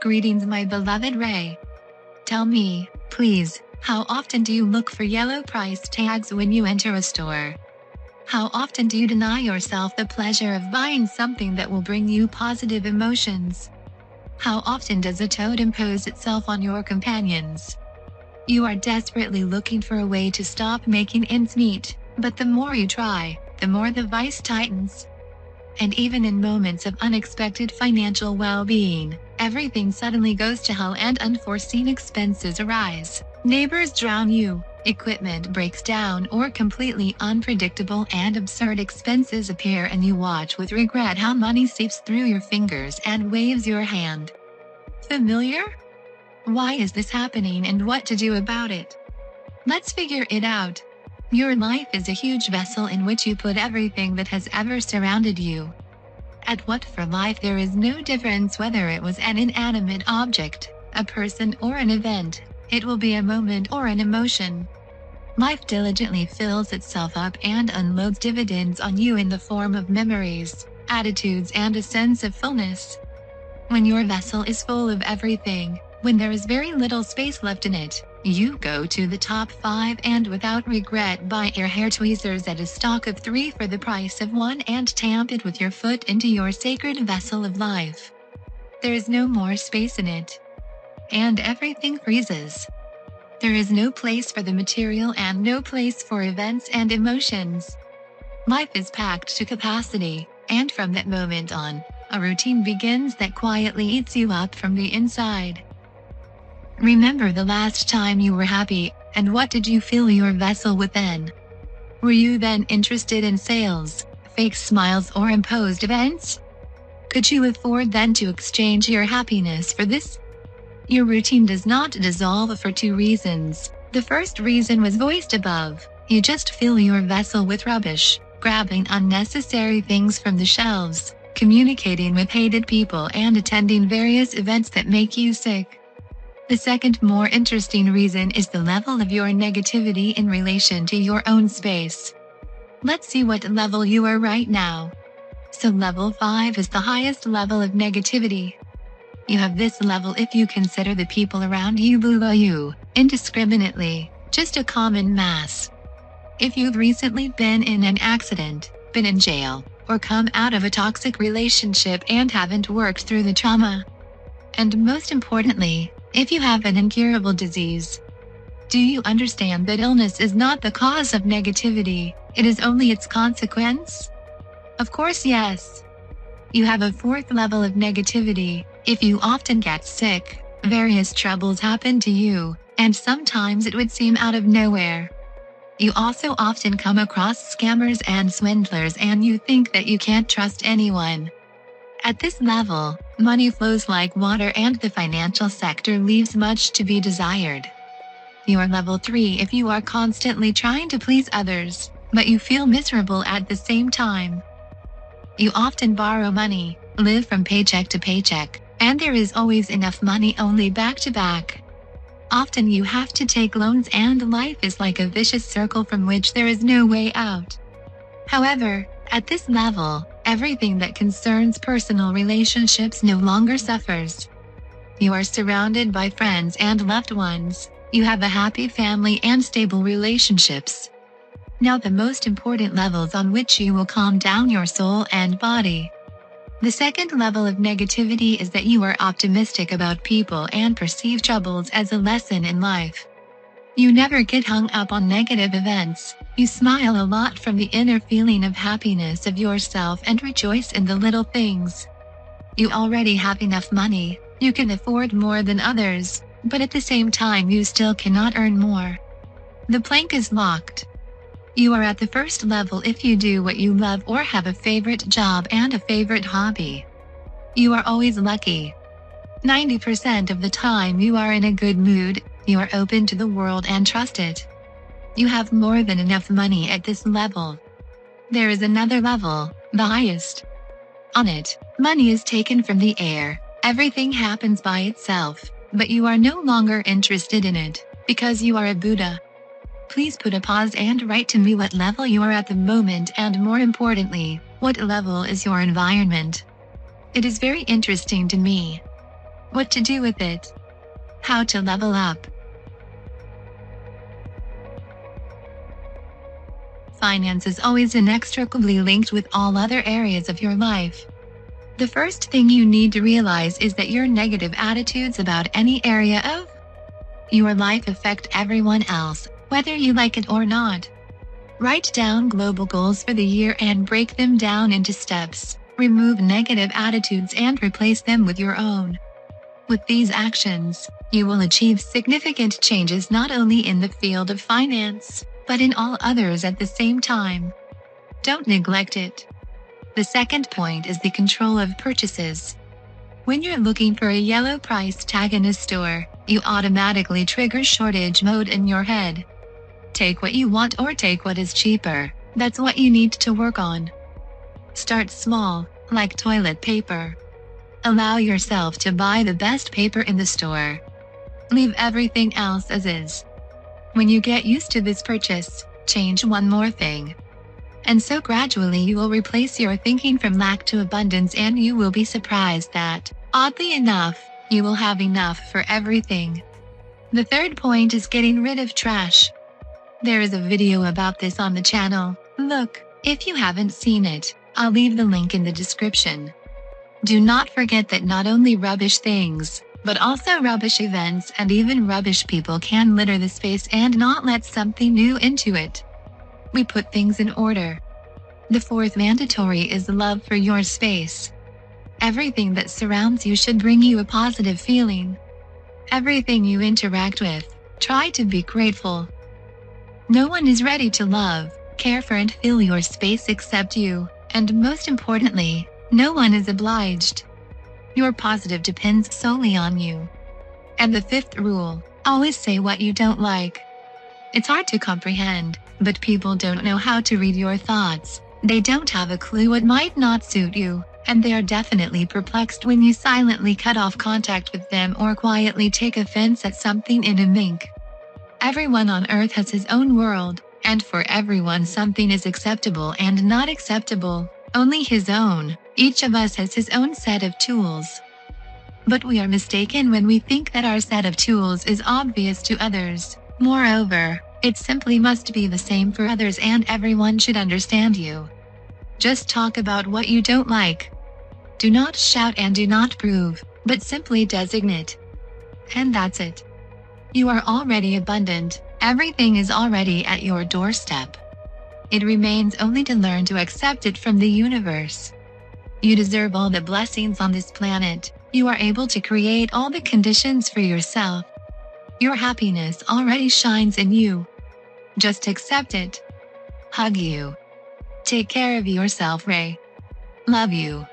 Greetings, my beloved Ray. Tell me, please, how often do you look for yellow price tags when you enter a store? How often do you deny yourself the pleasure of buying something that will bring you positive emotions? How often does a toad impose itself on your companions? You are desperately looking for a way to stop making ends meet, but the more you try, the more the vice tightens. And even in moments of unexpected financial well-being, everything suddenly goes to hell and unforeseen expenses arise. Neighbors drown you, equipment breaks down, or completely unpredictable and absurd expenses appear, and you watch with regret how money seeps through your fingers and waves your hand. Familiar? Why is this happening and what to do about it? Let's figure it out. Your life is a huge vessel in which you put everything that has ever surrounded you. At what for life there is no difference whether it was an inanimate object, a person, or an event. It will be a moment or an emotion. Life diligently fills itself up and unloads dividends on you in the form of memories, attitudes, and a sense of fullness. When your vessel is full of everything, when there is very little space left in it, you go to the top 5 and without regret buy your hair tweezers at a stock of 3 for the price of 1 and tamp it with your foot into your sacred vessel of life. There is no more space in it. And everything freezes. There is no place for the material and no place for events and emotions. Life is packed to capacity, and from that moment on, a routine begins that quietly eats you up from the inside. Remember the last time you were happy, and what did you fill your vessel with then? Were you then interested in sales, fake smiles, or imposed events? Could you afford then to exchange your happiness for this? Your routine does not dissolve for 2 reasons. The first reason was voiced above. You just fill your vessel with rubbish, grabbing unnecessary things from the shelves, communicating with hated people, and attending various events that make you sick. The second, more interesting reason is the level of your negativity in relation to your own space. Let's see what level you are right now. So level 5 is the highest level of negativity. You have this level if you consider the people around you below you, indiscriminately, just a common mass. If you've recently been in an accident, been in jail, or come out of a toxic relationship and haven't worked through the trauma. And most importantly, if you have an incurable disease. Do you understand that illness is not the cause of negativity, it is only its consequence? Of course, yes. You have a 4th level of negativity. If you often get sick, various troubles happen to you, and sometimes it would seem out of nowhere. You also often come across scammers and swindlers, and you think that you can't trust anyone. At this level, money flows like water and the financial sector leaves much to be desired. You are level 3 if you are constantly trying to please others, but you feel miserable at the same time. You often borrow money, live from paycheck to paycheck, and there is always enough money only back to back. Often you have to take loans and life is like a vicious circle from which there is no way out. However, at this level, everything that concerns personal relationships no longer suffers. You are surrounded by friends and loved ones. You have a happy family and stable relationships. Now the most important levels on which you will calm down your soul and body. The second level of negativity is that you are optimistic about people and perceive troubles as a lesson in life. You never get hung up on negative events. You smile a lot from the inner feeling of happiness of yourself and rejoice in the little things. You already have enough money, you can afford more than others, but at the same time you still cannot earn more. The plank is locked. You are at the first level if you do what you love or have a favorite job and a favorite hobby. You are always lucky. 90% of the time you are in a good mood, you are open to the world and trust it. You have more than enough money at this level. There is another level, the highest. On it, money is taken from the air, everything happens by itself, but you are no longer interested in it, because you are a Buddha. Please put a pause and write to me what level you are at the moment, and more importantly, what level is your environment. It is very interesting to me. What to do with it? How to level up? Finance is always inextricably linked with all other areas of your life. The first thing you need to realize is that your negative attitudes about any area of your life affect everyone else, whether you like it or not. Write down global goals for the year and break them down into steps. Remove negative attitudes and replace them with your own. With these actions, you will achieve significant changes not only in the field of finance, but in all others at the same time. Don't neglect it. The second point is the control of purchases. When you're looking for a yellow price tag in a store, you automatically trigger shortage mode in your head. Take what you want or take what is cheaper. That's what you need to work on. Start small, like toilet paper. Allow yourself to buy the best paper in the store. Leave everything else as is. When you get used to this purchase, change one more thing. And so gradually you will replace your thinking from lack to abundance, and you will be surprised that, oddly enough, you will have enough for everything. The third point is getting rid of trash. There is a video about this on the channel. Look, if you haven't seen it, I'll leave the link in the description. Do not forget that not only rubbish things, but also rubbish events and even rubbish people can litter the space and not let something new into it. We put things in order. The fourth mandatory is love for your space. Everything that surrounds you should bring you a positive feeling. Everything you interact with, try to be grateful. No one is ready to love, care for and fill your space except you, and most importantly, no one is obliged. Your positive depends solely on you. And the fifth rule, always say what you don't like. It's hard to comprehend, but people don't know how to read your thoughts. They don't have a clue what might not suit you, and they are definitely perplexed when you silently cut off contact with them or quietly take offense at something in a mink. Everyone on earth has his own world, and for everyone something is acceptable and not acceptable, only his own. Each of us has his own set of tools. But we are mistaken when we think that our set of tools is obvious to others. Moreover, it simply must be the same for others, and everyone should understand you. Just talk about what you don't like. Do not shout and do not prove, but simply designate. And that's it. You are already abundant. Everything is already at your doorstep. It remains only to learn to accept it from the universe. You deserve all the blessings on this planet. You are able to create all the conditions for yourself. Your happiness already shines in you. Just accept it. Hug you. Take care of yourself, Ray. Love you.